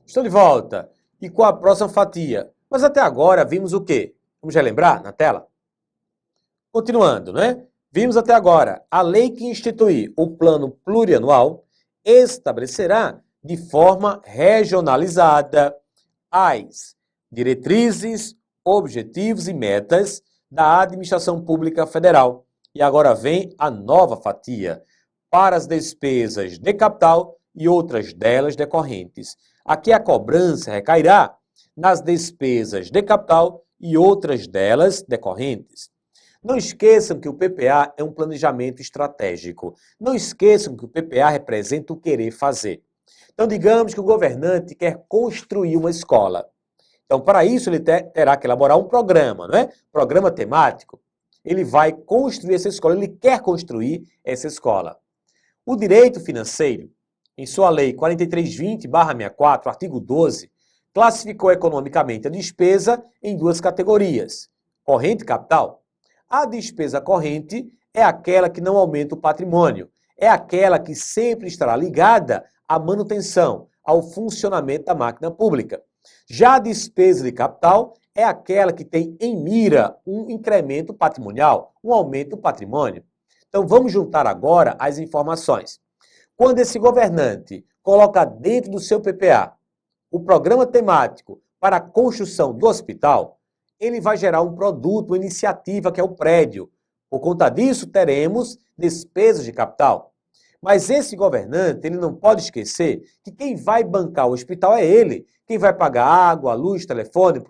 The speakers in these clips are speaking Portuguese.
Estou de volta. E com a próxima fatia? Mas até agora vimos o quê? Vamos relembrar na tela? Continuando, né? Vimos até agora a lei que institui o plano plurianual estabelecerá de forma regionalizada as diretrizes, objetivos e metas da administração pública federal. E agora vem a nova fatia para as despesas de capital e outras delas decorrentes. Aqui a cobrança recairá nas despesas de capital e outras delas decorrentes. Não esqueçam que o PPA é um planejamento estratégico. Não esqueçam que o PPA representa o querer fazer. Então, digamos que o governante quer construir uma escola. Então, para isso, ele terá que elaborar um programa, não é? Programa temático. Ele vai construir essa escola, ele quer construir essa escola. O direito financeiro, em sua lei 4320/64, artigo 12, classificou economicamente a despesa em duas categorias: corrente e capital. A despesa corrente é aquela que não aumenta o patrimônio, é aquela que sempre estará ligada à manutenção, ao funcionamento da máquina pública. Já a despesa de capital é aquela que tem em mira um incremento patrimonial, um aumento do patrimônio. Então vamos juntar agora as informações. Quando esse governante coloca dentro do seu PPA o programa temático para a construção do hospital, ele vai gerar um produto, uma iniciativa que é o prédio. Por conta disso, teremos despesas de capital. Mas esse governante, ele não pode esquecer que quem vai bancar o hospital é ele. Quem vai pagar água, luz, telefone,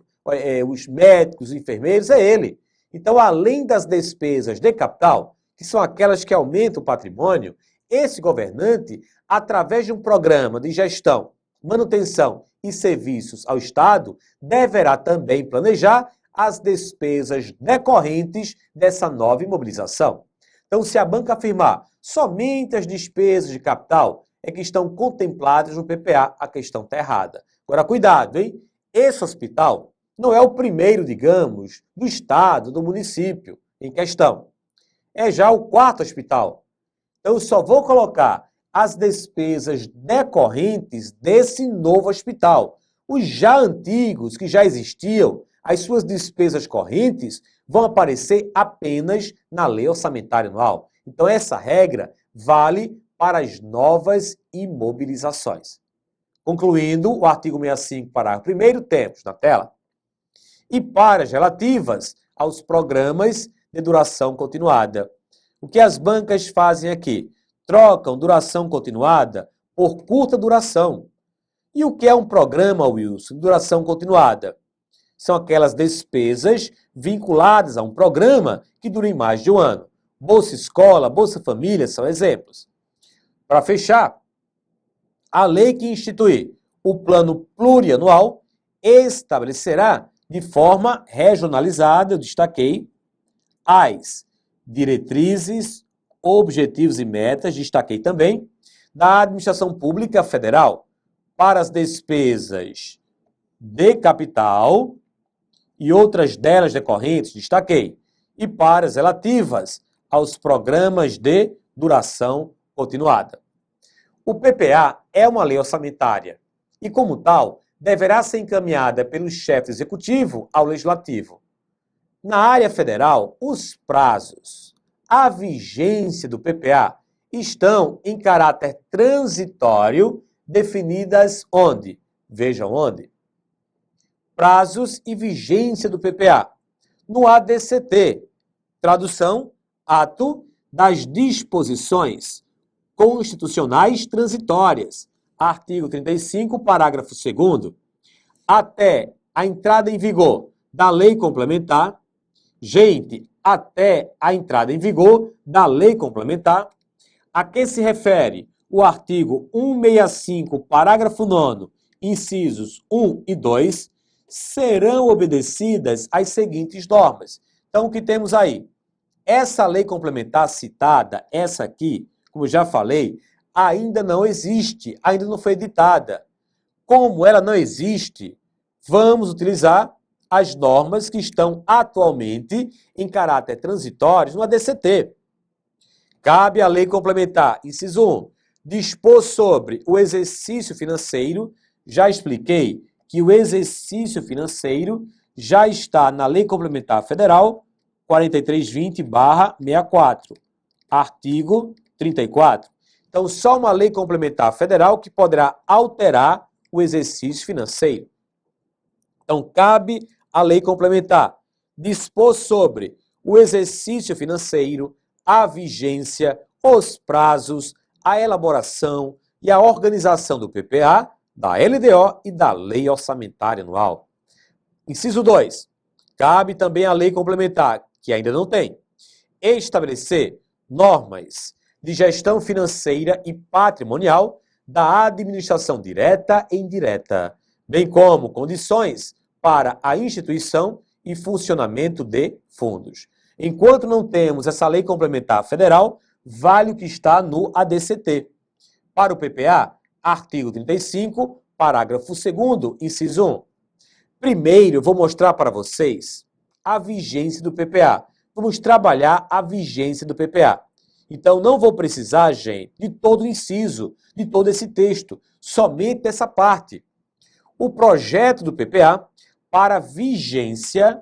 os médicos, os enfermeiros, é ele. Então, além das despesas de capital, que são aquelas que aumentam o patrimônio, esse governante, através de um programa de gestão, manutenção e serviços ao Estado, deverá também planejar as despesas decorrentes dessa nova imobilização. Então, se a banca afirmar somente as despesas de capital é que estão contempladas no PPA, a questão está errada. Agora, cuidado, hein? Esse hospital não é o primeiro, digamos, do Estado, do município em questão. É já o quarto hospital. Então, eu só vou colocar as despesas decorrentes desse novo hospital. Os já antigos, que já existiam, as suas despesas correntes vão aparecer apenas na lei orçamentária anual. Então, essa regra vale para as novas imobilizações. Concluindo, o artigo 65, parágrafo 1º, temos na tela. E para as relativas aos programas de duração continuada. O que as bancas fazem aqui? Trocam duração continuada por curta duração. E o que é um programa, Wilson, de duração continuada? São aquelas despesas vinculadas a um programa que durem mais de um ano. Bolsa Escola, Bolsa Família são exemplos. Para fechar, a lei que institui o plano plurianual estabelecerá de forma regionalizada, eu destaquei, as diretrizes, objetivos e metas, destaquei também, da administração pública federal para as despesas de capital e outras delas decorrentes, destaquei, e para as relativas aos programas de duração continuada. O PPA é uma lei orçamentária e, como tal, deverá ser encaminhada pelo chefe executivo ao legislativo. Na área federal, os prazos, a vigência do PPA estão em caráter transitório definidas onde? Vejam onde. Prazos e vigência do PPA. No ADCT, tradução, ato das disposições constitucionais transitórias, artigo 35, parágrafo 2º, até a entrada em vigor da lei complementar. Gente, até a entrada em vigor da lei complementar, a que se refere o artigo 165, parágrafo 9º, incisos 1 e 2, serão obedecidas as seguintes normas. Então, o que temos aí? Essa lei complementar citada, essa aqui, como já falei, ainda não existe, ainda não foi editada. Como ela não existe, vamos utilizar as normas que estão atualmente em caráter transitório no ADCT. Cabe à lei complementar, inciso 1, dispor sobre o exercício financeiro já expliquei que o exercício financeiro já está na Lei Complementar Federal 4320/64, artigo 34. Então, só uma lei complementar federal que poderá alterar o exercício financeiro. Então, cabe à lei complementar dispor sobre o exercício financeiro, a vigência, os prazos, a elaboração e a organização do PPA, da LDO e da Lei Orçamentária Anual. Inciso 2. Cabe também à lei complementar, que ainda não tem, estabelecer normas de gestão financeira e patrimonial da administração direta e indireta, bem como condições para a instituição e funcionamento de fundos. Enquanto não temos essa lei complementar federal, vale o que está no ADCT. Para o PPA, artigo 35, parágrafo 2º, inciso 1. Primeiro, eu vou mostrar para vocês a vigência do PPA. Vamos trabalhar a vigência do PPA. Então, não vou precisar, gente, de todo o inciso, de todo esse texto, somente essa parte. O projeto do PPA para vigência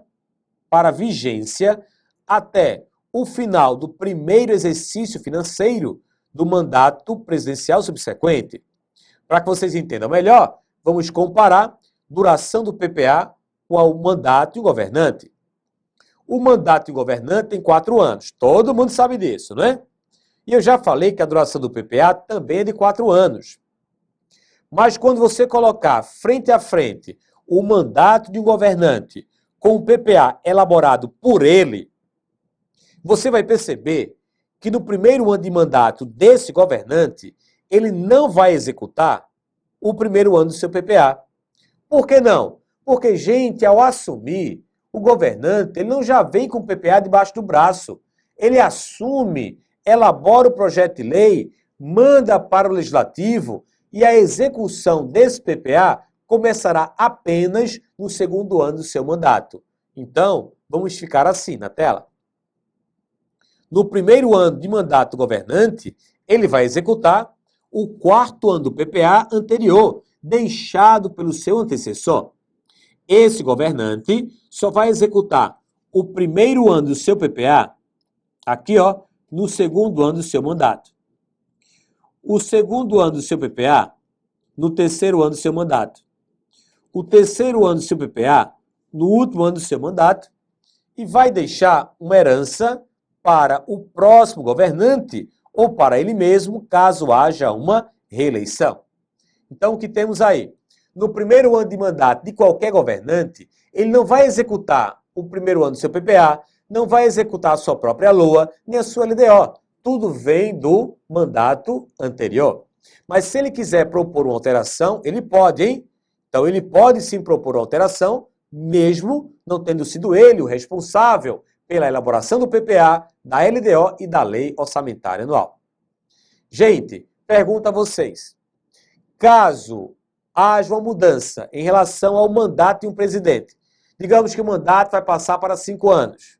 até o final do primeiro exercício financeiro do mandato presidencial subsequente. Para que vocês entendam melhor, vamos comparar duração do PPA com o mandato de um governante. O mandato de um governante tem 4 anos. Todo mundo sabe disso, não é? E eu já falei que a duração do PPA também é de 4 anos. Mas quando você colocar frente a frente o mandato de um governante com o PPA elaborado por ele, você vai perceber que no primeiro ano de mandato desse governante, ele não vai executar o primeiro ano do seu PPA. Por que não? Porque, gente, ao assumir, o governante, ele não já vem com o PPA debaixo do braço. Ele assume, elabora o projeto de lei, manda para o legislativo e a execução desse PPA começará apenas no segundo ano do seu mandato. Então, vamos ficar assim na tela. No primeiro ano de mandato do governante, ele vai executar o 4º ano do PPA anterior, deixado pelo seu antecessor. Esse governante só vai executar o primeiro ano do seu PPA, aqui, ó, no segundo ano do seu mandato. O segundo ano do seu PPA, no terceiro ano do seu mandato. O terceiro ano do seu PPA, no último ano do seu mandato, e vai deixar uma herança para o próximo governante ou para ele mesmo, caso haja uma reeleição. Então, o que temos aí? No primeiro ano de mandato de qualquer governante, ele não vai executar o primeiro ano do seu PPA, não vai executar a sua própria LOA, nem a sua LDO. Tudo vem do mandato anterior. Mas se ele quiser propor uma alteração, ele pode, hein? Então, ele pode sim propor uma alteração, mesmo não tendo sido ele o responsável pela elaboração do PPA, da LDO e da Lei Orçamentária Anual. Gente, pergunto a vocês. Caso haja uma mudança em relação ao mandato de um presidente, digamos que o mandato vai passar para 5 anos.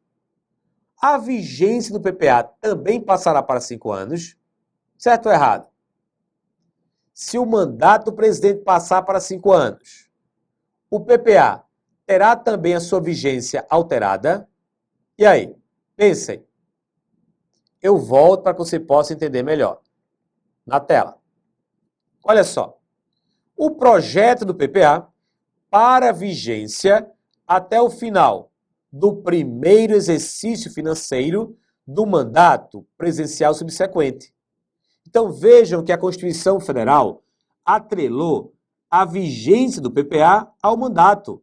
A vigência do PPA também passará para 5 anos? Certo ou errado? Se o mandato do presidente passar para 5 anos, o PPA terá também a sua vigência alterada? E aí? Pensem. Eu volto para que você possa entender melhor. Na tela. Olha só. O projeto do PPA para vigência até o final do primeiro exercício financeiro do mandato presidencial subsequente. Então vejam que a Constituição Federal atrelou a vigência do PPA ao mandato.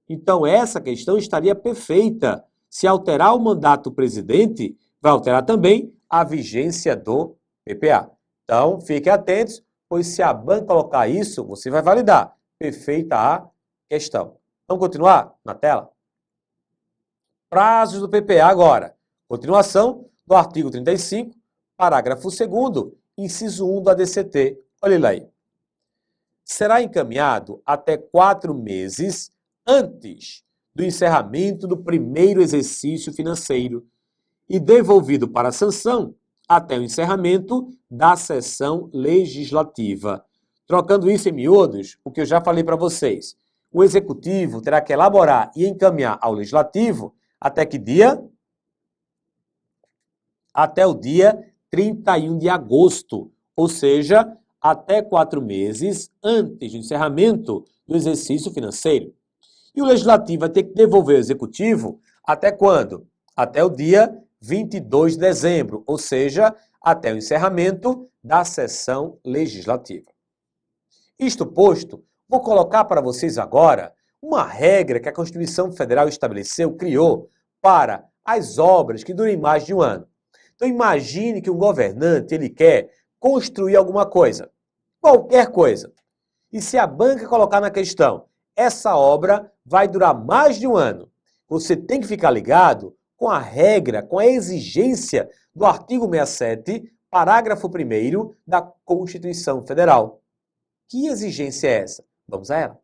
Então essa questão estaria perfeita. Se alterar o mandato do presidente, vai alterar também a vigência do PPA. Então fiquem atentos, pois se a banca colocar isso, você vai validar. Perfeita a questão. Vamos continuar na tela? Prazos do PPA agora. Continuação do artigo 35, parágrafo 2º, inciso 1 do ADCT. Olha ele aí. Será encaminhado até 4 meses antes do encerramento do primeiro exercício financeiro e devolvido para a sanção até o encerramento da sessão legislativa. Trocando isso em miúdos, o que eu já falei para vocês. O Executivo terá que elaborar e encaminhar ao Legislativo até que dia? Até o dia 31 de agosto, ou seja, até 4 meses antes do encerramento do exercício financeiro. E o Legislativo vai ter que devolver ao Executivo até quando? Até o dia 22 de dezembro, ou seja, até o encerramento da sessão legislativa. Isto posto, vou colocar para vocês agora uma regra que a Constituição Federal estabeleceu, criou, para as obras que durem mais de um ano. Então imagine que um governante ele quer construir alguma coisa, qualquer coisa. E se a banca colocar na questão, essa obra vai durar mais de um ano, você tem que ficar ligado com a regra, com a exigência do artigo 67, parágrafo 1º da Constituição Federal. Que exigência é essa? Vamos a ela.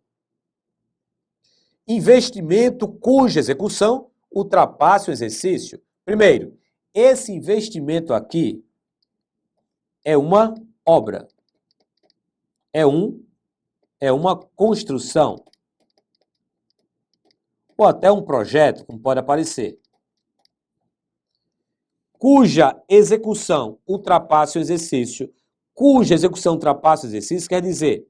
Investimento cuja execução ultrapasse o exercício. Primeiro, esse investimento aqui é uma obra. É uma construção. Ou até um projeto, como pode aparecer. Cuja execução ultrapasse o exercício. Cuja execução ultrapasse o exercício quer dizer,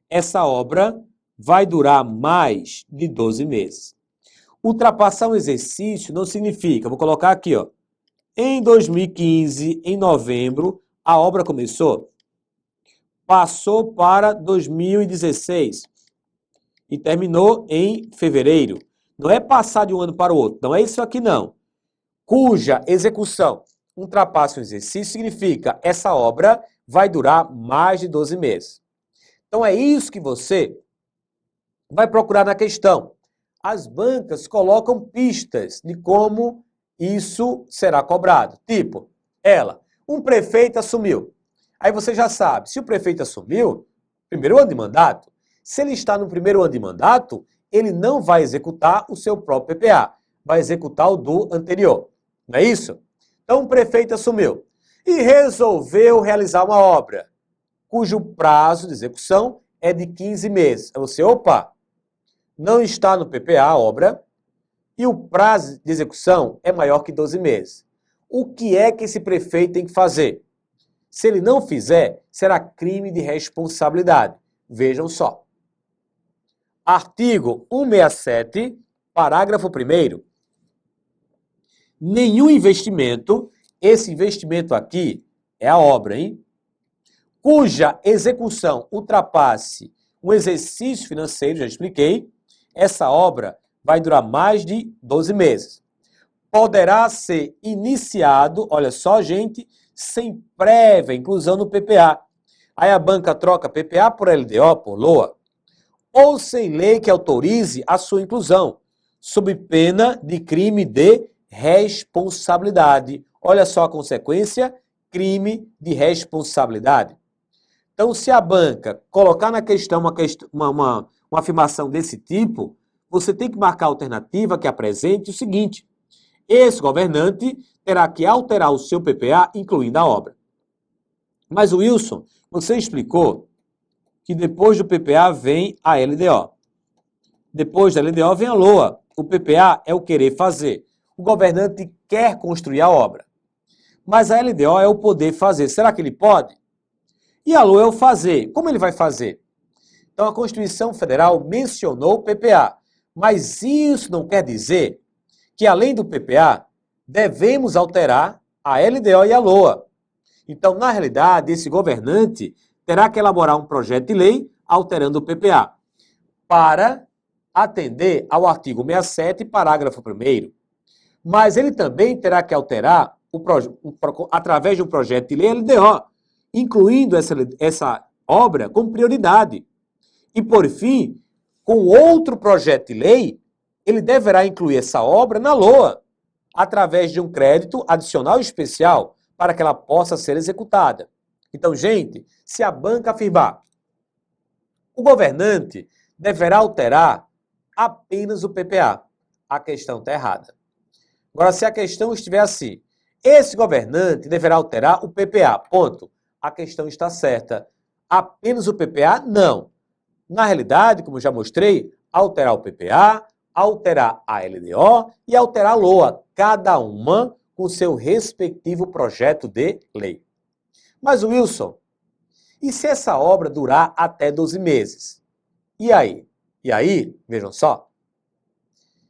essa obra vai durar mais de 12 meses. Ultrapassar um exercício não significa, vou colocar aqui, ó, em 2015, em novembro, a obra começou, passou para 2016 e terminou em fevereiro. Não é passar de um ano para o outro, não é isso aqui não. Cuja execução ultrapasse o exercício significa essa obra vai durar mais de 12 meses. Então é isso que você vai procurar na questão. As bancas colocam pistas de como isso será cobrado. Tipo, um prefeito assumiu. Aí você já sabe, se o prefeito assumiu, primeiro ano de mandato, se ele está no primeiro ano de mandato, ele não vai executar o seu próprio PPA, vai executar o do anterior. Não é isso? Então o prefeito assumiu e resolveu realizar uma obra, cujo prazo de execução é de 15 meses. Aí você, não está no PPA a obra e o prazo de execução é maior que 12 meses. O que é que esse prefeito tem que fazer? Se ele não fizer, será crime de responsabilidade. Vejam só. Artigo 167, parágrafo 1º. Nenhum investimento, esse investimento aqui é a obra, hein? Cuja execução ultrapasse um exercício financeiro, já expliquei, essa obra vai durar mais de 12 meses. Poderá ser iniciado, olha só, gente, sem prévia inclusão no PPA. Aí a banca troca PPA por LDO, por LOA, ou sem lei que autorize a sua inclusão, sob pena de crime de responsabilidade. Olha só a consequência, crime de responsabilidade. Então, se a banca colocar na questão uma afirmação desse tipo, você tem que marcar a alternativa que apresente o seguinte: esse governante terá que alterar o seu PPA, incluindo a obra. Mas, Wilson, você explicou que depois do PPA vem a LDO. Depois da LDO vem a LOA. O PPA é o querer fazer. O governante quer construir a obra. Mas a LDO é o poder fazer. Será que ele pode? E a LOA é o fazer. Como ele vai fazer? Então, a Constituição Federal mencionou o PPA. Mas isso não quer dizer que, além do PPA, devemos alterar a LDO e a LOA. Então, na realidade, esse governante terá que elaborar um projeto de lei alterando o PPA para atender ao artigo 67, parágrafo 1º. Mas ele também terá que alterar, através de um projeto de lei, a LDO, incluindo essa obra com prioridade. E, por fim, com outro projeto de lei, ele deverá incluir essa obra na LOA, através de um crédito adicional especial, para que ela possa ser executada. Então, gente, se a banca afirmar, o governante deverá alterar apenas o PPA, a questão está errada. Agora, se a questão estiver assim, esse governante deverá alterar o PPA, ponto. A questão está certa. apenas o PPA? Não. Na realidade, como eu já mostrei, alterar o PPA, alterar a LDO e alterar a LOA, cada uma com seu respectivo projeto de lei. Mas, Wilson, e se essa obra durar até 12 meses? E aí? E aí, vejam só,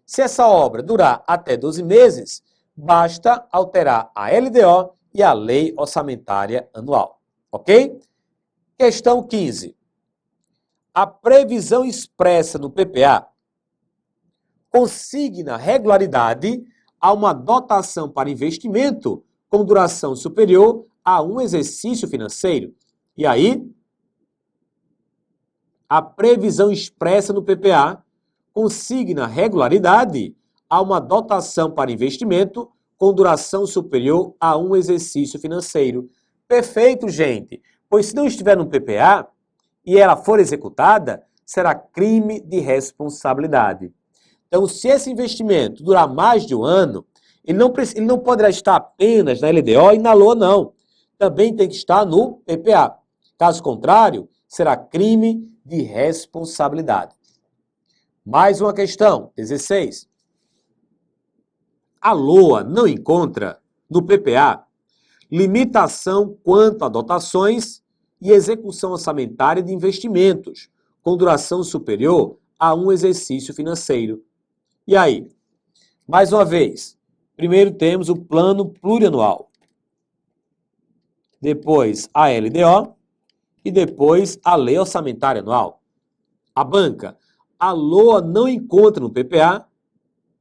se essa obra durar até 12 meses, basta alterar a LDO e a Lei Orçamentária Anual. Ok? Questão 15. A previsão expressa no PPA consigna regularidade a uma dotação para investimento com duração superior a um exercício financeiro. E aí, a previsão expressa no PPA consigna regularidade a uma dotação para investimento com duração superior a um exercício financeiro. Perfeito, gente. Pois se não estiver no PPA e ela for executada, será crime de responsabilidade. Então, se esse investimento durar mais de um ano, ele não poderá estar apenas na LDO e na LOA, não. Também tem que estar no PPA. Caso contrário, será crime de responsabilidade. Mais uma questão, 16. A LOA não encontra no PPA limitação quanto a dotações e execução orçamentária de investimentos com duração superior a um exercício financeiro. E aí? Mais uma vez, primeiro temos o plano plurianual, depois a LDO e depois a Lei Orçamentária Anual. A banca, a LOA não encontra no PPA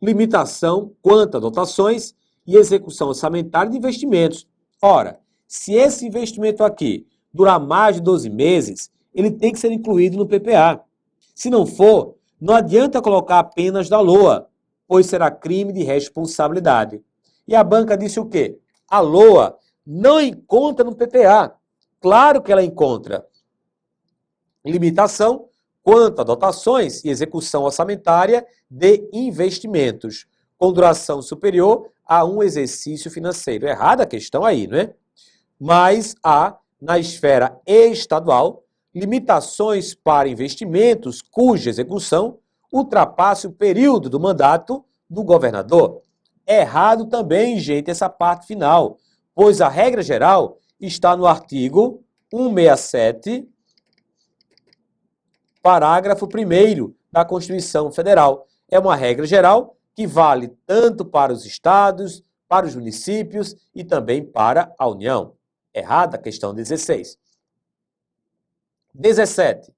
limitação quanto a dotações e execução orçamentária de investimentos. Ora, se esse investimento aqui durar mais de 12 meses, ele tem que ser incluído no PPA. Se não for, não adianta colocar apenas da LOA, pois será crime de responsabilidade. E a banca disse o quê? A LOA não encontra no PPA. Claro que ela encontra limitação quanto a dotações e execução orçamentária de investimentos, com duração superior a um exercício financeiro. Errada a questão aí, não é? Mas há, na esfera estadual, limitações para investimentos cuja execução ultrapasse o período do mandato do governador. Errado também, gente, essa parte final, pois a regra geral está no artigo 167, parágrafo 1º da Constituição Federal. É uma regra geral que vale tanto para os estados, para os municípios e também para a União. Errada a questão 16. 17.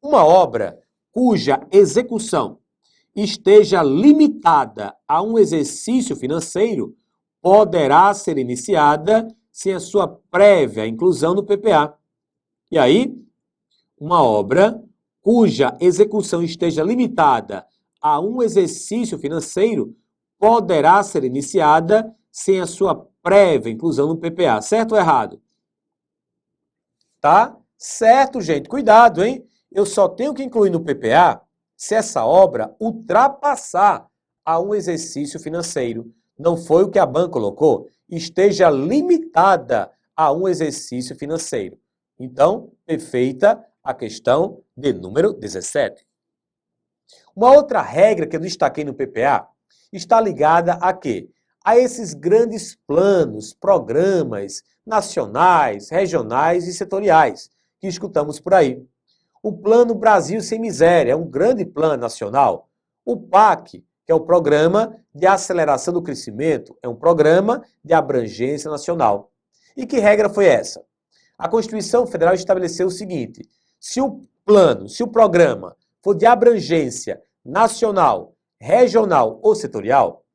Uma obra cuja execução esteja limitada a um exercício financeiro poderá ser iniciada sem a sua prévia inclusão no PPA. E aí, uma obra cuja execução esteja limitada a um exercício financeiro poderá ser iniciada sem a sua prévia inclusão no PPA. Certo ou errado? Tá? Certo, gente. Cuidado, hein? Eu só tenho que incluir no PPA se essa obra ultrapassar a um exercício financeiro. Não foi o que a banca colocou. Esteja limitada a um exercício financeiro. Então, perfeita a questão de número 17. Uma outra regra que eu destaquei no PPA está ligada a quê? A esses grandes planos, programas nacionais, regionais e setoriais que escutamos por aí. O Plano Brasil Sem Miséria é um grande plano nacional. O PAC, que é o Programa de Aceleração do Crescimento, é um programa de abrangência nacional. E que regra foi essa? A Constituição Federal estabeleceu o seguinte: se o plano, se o programa for de abrangência nacional, regional ou setorial,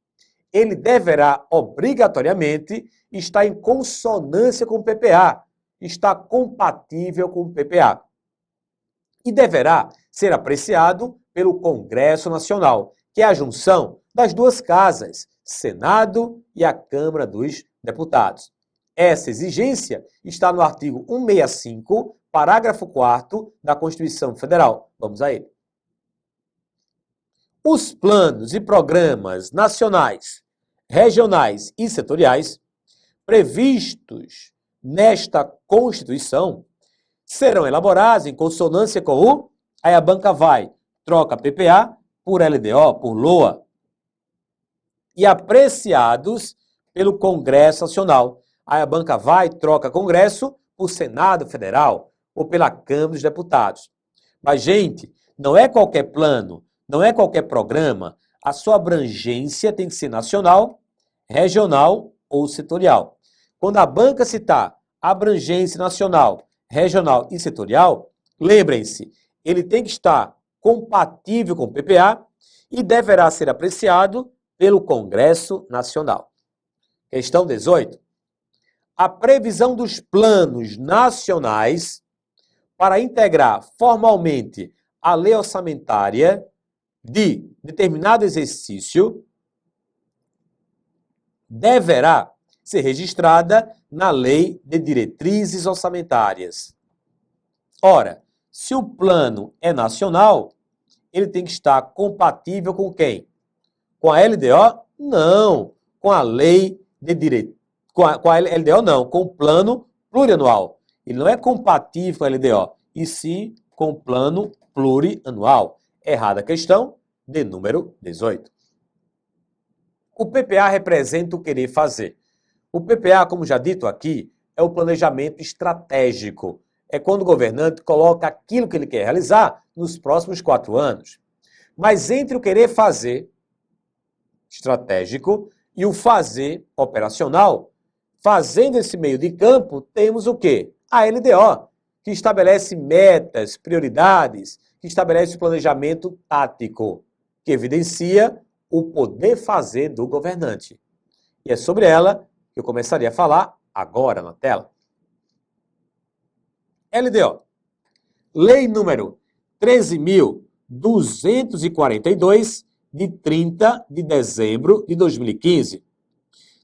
ele deverá obrigatoriamente estar em consonância com o PPA, estar compatível com o PPA. E deverá ser apreciado pelo Congresso Nacional, que é a junção das duas casas, Senado e a Câmara dos Deputados. Essa exigência está no artigo 165, parágrafo 4º da Constituição Federal. Vamos a ele. Os planos e programas nacionais, regionais e setoriais previstos nesta Constituição serão elaborados em consonância com o... Aí a banca vai, troca PPA por LDO, por LOA, e apreciados pelo Congresso Nacional. Aí a banca vai, troca Congresso por Senado Federal ou pela Câmara dos Deputados. Mas, gente, não é qualquer plano, não é qualquer programa, a sua abrangência tem que ser nacional, regional ou setorial. Quando a banca citar abrangência nacional, regional e setorial, lembrem-se, ele tem que estar compatível com o PPA e deverá ser apreciado pelo Congresso Nacional. Questão 18. A previsão dos planos nacionais para integrar formalmente a lei orçamentária de determinado exercício deverá ser registrada na Lei de Diretrizes Orçamentárias. Ora, se o plano é nacional, ele tem que estar compatível com quem? Com a LDO? Não. Com a Lei de Diretrizes. Com a LDO não, com o plano plurianual. Ele não é compatível com a LDO, e sim com o plano plurianual. Errada a questão de número 18. O PPA representa o querer fazer. O PPA, como já dito aqui, é o planejamento estratégico. É quando o governante coloca aquilo que ele quer realizar nos próximos 4 anos. Mas entre o querer fazer estratégico e o fazer operacional, fazendo esse meio de campo, temos o quê? A LDO, que estabelece metas, prioridades, que estabelece o planejamento tático, que evidencia o poder fazer do governante. E é sobre ela que eu começaria a falar agora na tela. LDO. Lei número 13.242, de 30 de dezembro de 2015.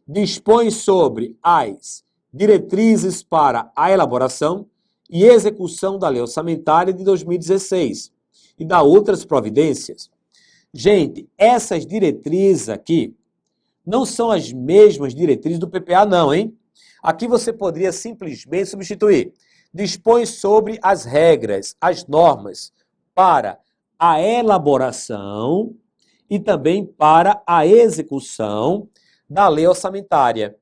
Dispõe sobre as diretrizes para a elaboração e execução da lei orçamentária de 2016 e da outras providências. Gente, essas diretrizes aqui não são as mesmas diretrizes do PPA não, hein? Aqui você poderia simplesmente substituir. Dispõe sobre as regras, as normas para a elaboração e também para a execução da lei orçamentária.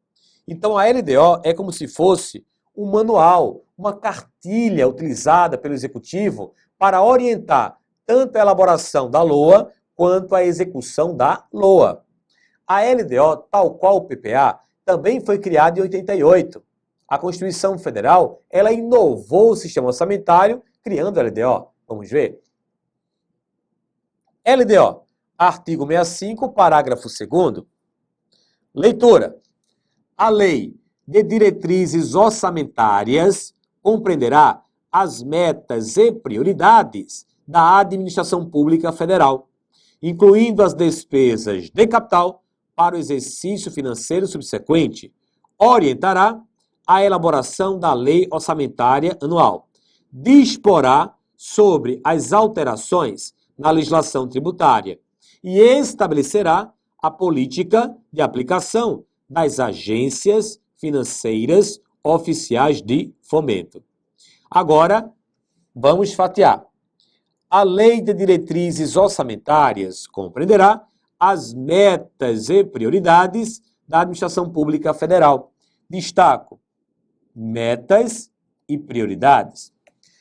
Então, a LDO é como se fosse um manual, uma cartilha utilizada pelo Executivo para orientar tanto a elaboração da LOA quanto a execução da LOA. A LDO, tal qual o PPA, também foi criada em 88. A Constituição Federal, ela inovou o sistema orçamentário criando a LDO. Vamos ver? LDO, artigo 65, parágrafo 2º. Leitura. A Lei de Diretrizes Orçamentárias compreenderá as metas e prioridades da Administração Pública Federal, incluindo as despesas de capital para o exercício financeiro subsequente, orientará a elaboração da Lei Orçamentária Anual, disporá sobre as alterações na legislação tributária e estabelecerá a política de aplicação das agências financeiras oficiais de fomento. Agora, vamos fatiar. A Lei de Diretrizes Orçamentárias compreenderá as metas e prioridades da Administração Pública Federal. Destaco metas e prioridades.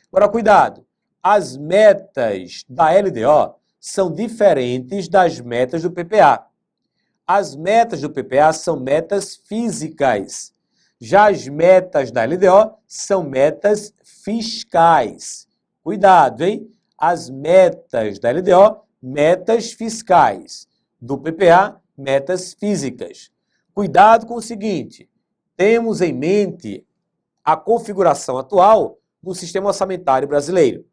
Agora, cuidado, as metas da LDO são diferentes das metas do PPA. As metas do PPA são metas físicas. Já as metas da LDO são metas fiscais. Cuidado, hein? As metas da LDO, metas fiscais. Do PPA, metas físicas. Cuidado com o seguinte, temos em mente a configuração atual do sistema orçamentário brasileiro.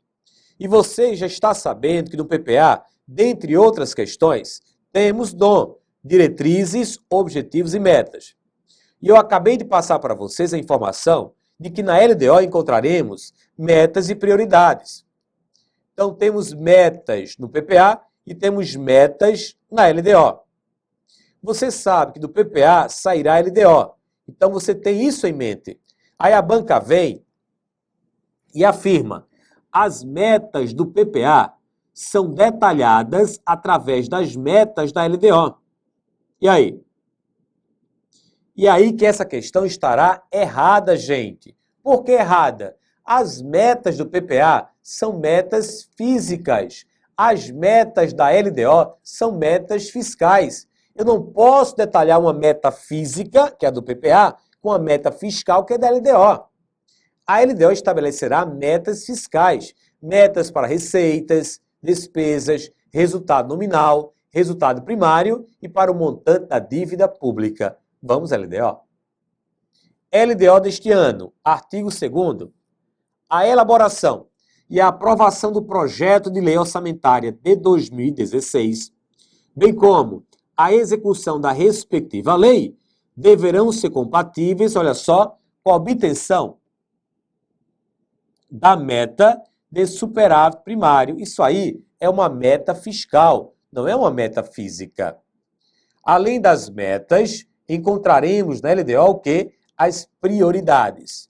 E você já está sabendo que no PPA, dentre outras questões, temos diretrizes, objetivos e metas. E eu acabei de passar para vocês a informação de que na LDO encontraremos metas e prioridades. Então, temos metas no PPA e temos metas na LDO. Você sabe que do PPA sairá a LDO. Então, você tem isso em mente. Aí a banca vem e afirma: as metas do PPA são detalhadas através das metas da LDO. E aí? E aí que essa questão estará errada, gente. Por que errada? As metas do PPA são metas físicas. As metas da LDO são metas fiscais. Eu não posso detalhar uma meta física, que é a do PPA, com a meta fiscal, que é da LDO. A LDO estabelecerá metas fiscais, metas para receitas, despesas, resultado nominal, resultado primário e para o montante da dívida pública. Vamos, LDO. LDO deste ano, artigo 2º, a elaboração e a aprovação do projeto de lei orçamentária de 2016, bem como a execução da respectiva lei, deverão ser compatíveis, olha só, com a obtenção da meta de superávit primário. Isso aí é uma meta fiscal, não é uma meta física. Além das metas, encontraremos na LDO o quê? As prioridades.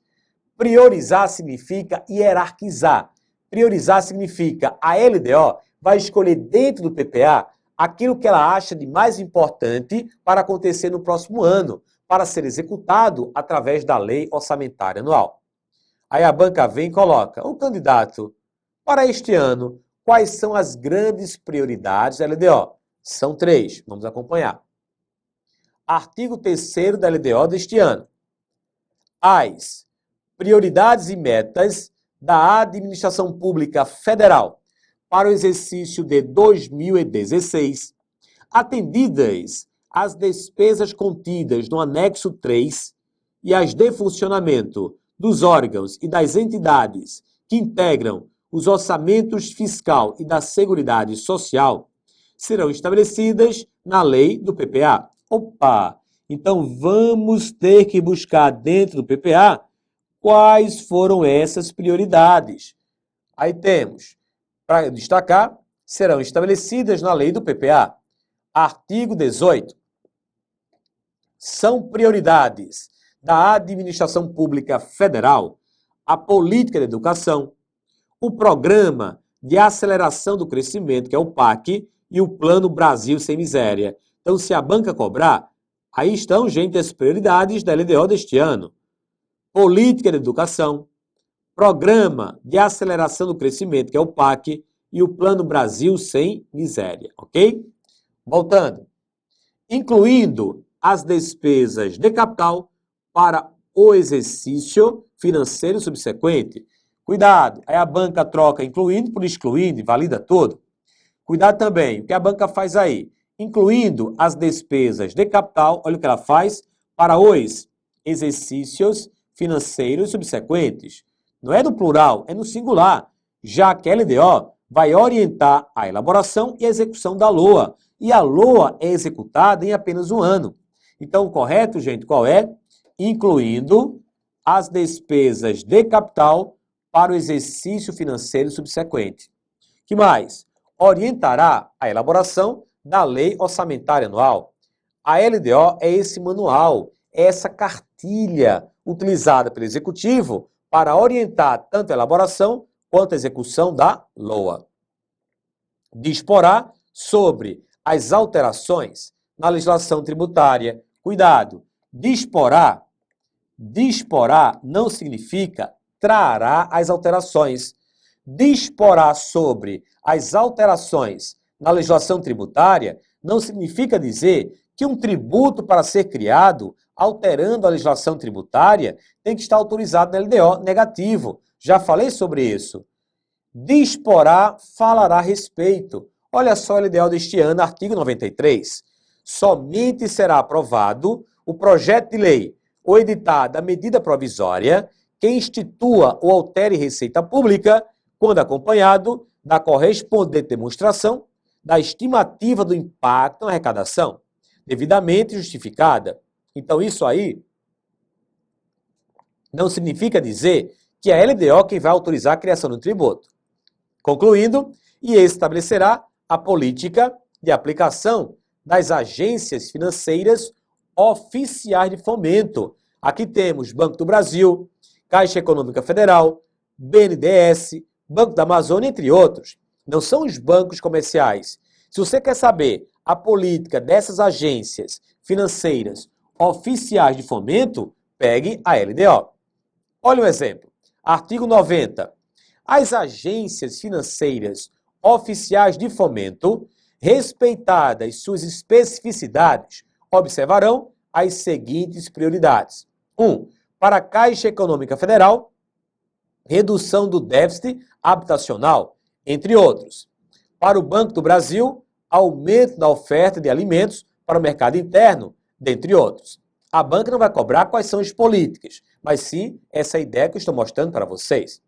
Priorizar significa hierarquizar. Priorizar significa a LDO vai escolher dentro do PPA aquilo que ela acha de mais importante para acontecer no próximo ano, para ser executado através da lei orçamentária anual. Aí a banca vem e coloca: o candidato, para este ano, quais são as grandes prioridades da LDO? São 3, vamos acompanhar. Artigo 3º da LDO deste ano. As prioridades e metas da Administração Pública Federal para o exercício de 2016, atendidas as despesas contidas no anexo 3 e as de funcionamento dos órgãos e das entidades que integram os orçamentos fiscal e da Seguridade Social, serão estabelecidas na lei do PPA. Opa! Então vamos ter que buscar dentro do PPA quais foram essas prioridades. Aí temos, para destacar, serão estabelecidas na lei do PPA. Artigo 18. São prioridades da Administração Pública Federal a política de educação, o Programa de Aceleração do Crescimento, que é o PAC, e o Plano Brasil Sem Miséria. Então, se a banca cobrar, aí estão, gente, as prioridades da LDO deste ano. Política de Educação, Programa de Aceleração do Crescimento, que é o PAC, e o Plano Brasil Sem Miséria, ok? Voltando. Incluindo as despesas de capital para o exercício financeiro subsequente. Cuidado, aí a banca troca incluindo por excluindo e valida tudo. Cuidado também, o que a banca faz aí? Incluindo as despesas de capital, olha o que ela faz, para os exercícios financeiros subsequentes. Não é no plural, é no singular, já que a LDO vai orientar a elaboração e a execução da LOA. E a LOA é executada em apenas um ano. Então, o correto, gente, qual é? Incluindo as despesas de capital para o exercício financeiro subsequente. Que mais? Orientará a elaboração da Lei Orçamentária Anual. A LDO é esse manual, é essa cartilha utilizada pelo Executivo para orientar tanto a elaboração quanto a execução da LOA. Disporá sobre as alterações na legislação tributária. Cuidado, disporá não significa trará as alterações. Disporá sobre as alterações na legislação tributária não significa dizer que um tributo para ser criado, alterando a legislação tributária, tem que estar autorizado na LDO. Negativo. Já falei sobre isso. Disporá, falará a respeito. Olha só a LDO deste ano, artigo 93. Somente será aprovado o projeto de lei ou editada a medida provisória que institua ou altere receita pública, quando acompanhado da correspondente demonstração da estimativa do impacto na arrecadação, devidamente justificada. Então, isso aí não significa dizer que é a LDO quem vai autorizar a criação do tributo. Concluindo, e estabelecerá a política de aplicação das agências financeiras oficiais de fomento. Aqui temos Banco do Brasil, Caixa Econômica Federal, BNDES, Banco da Amazônia, entre outros. Não são os bancos comerciais. Se você quer saber a política dessas agências financeiras oficiais de fomento, pegue a LDO. Olha um exemplo. Artigo 90. As agências financeiras oficiais de fomento, respeitadas suas especificidades, observarão as seguintes prioridades. 1. Para a Caixa Econômica Federal, redução do déficit habitacional, entre outros. Para o Banco do Brasil, aumento da oferta de alimentos para o mercado interno, dentre outros. A banca não vai cobrar quais são as políticas, mas sim essa ideia que eu estou mostrando para vocês.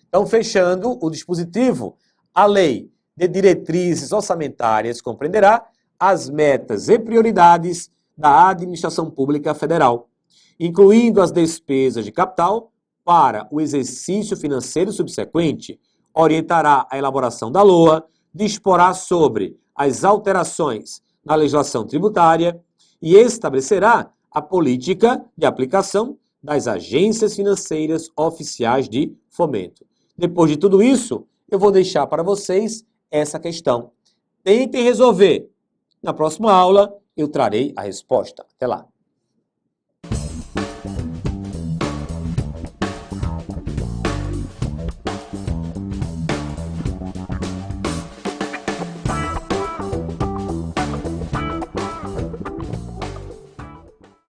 Então, fechando o dispositivo, a Lei de Diretrizes Orçamentárias compreenderá as metas e prioridades da administração pública federal, incluindo as despesas de capital para o exercício financeiro subsequente, orientará a elaboração da LOA, disporá sobre as alterações na legislação tributária e estabelecerá a política de aplicação das agências financeiras oficiais de fomento. Depois de tudo isso, eu vou deixar para vocês essa questão. Tentem resolver. Na próxima aula, eu trarei a resposta. Até lá.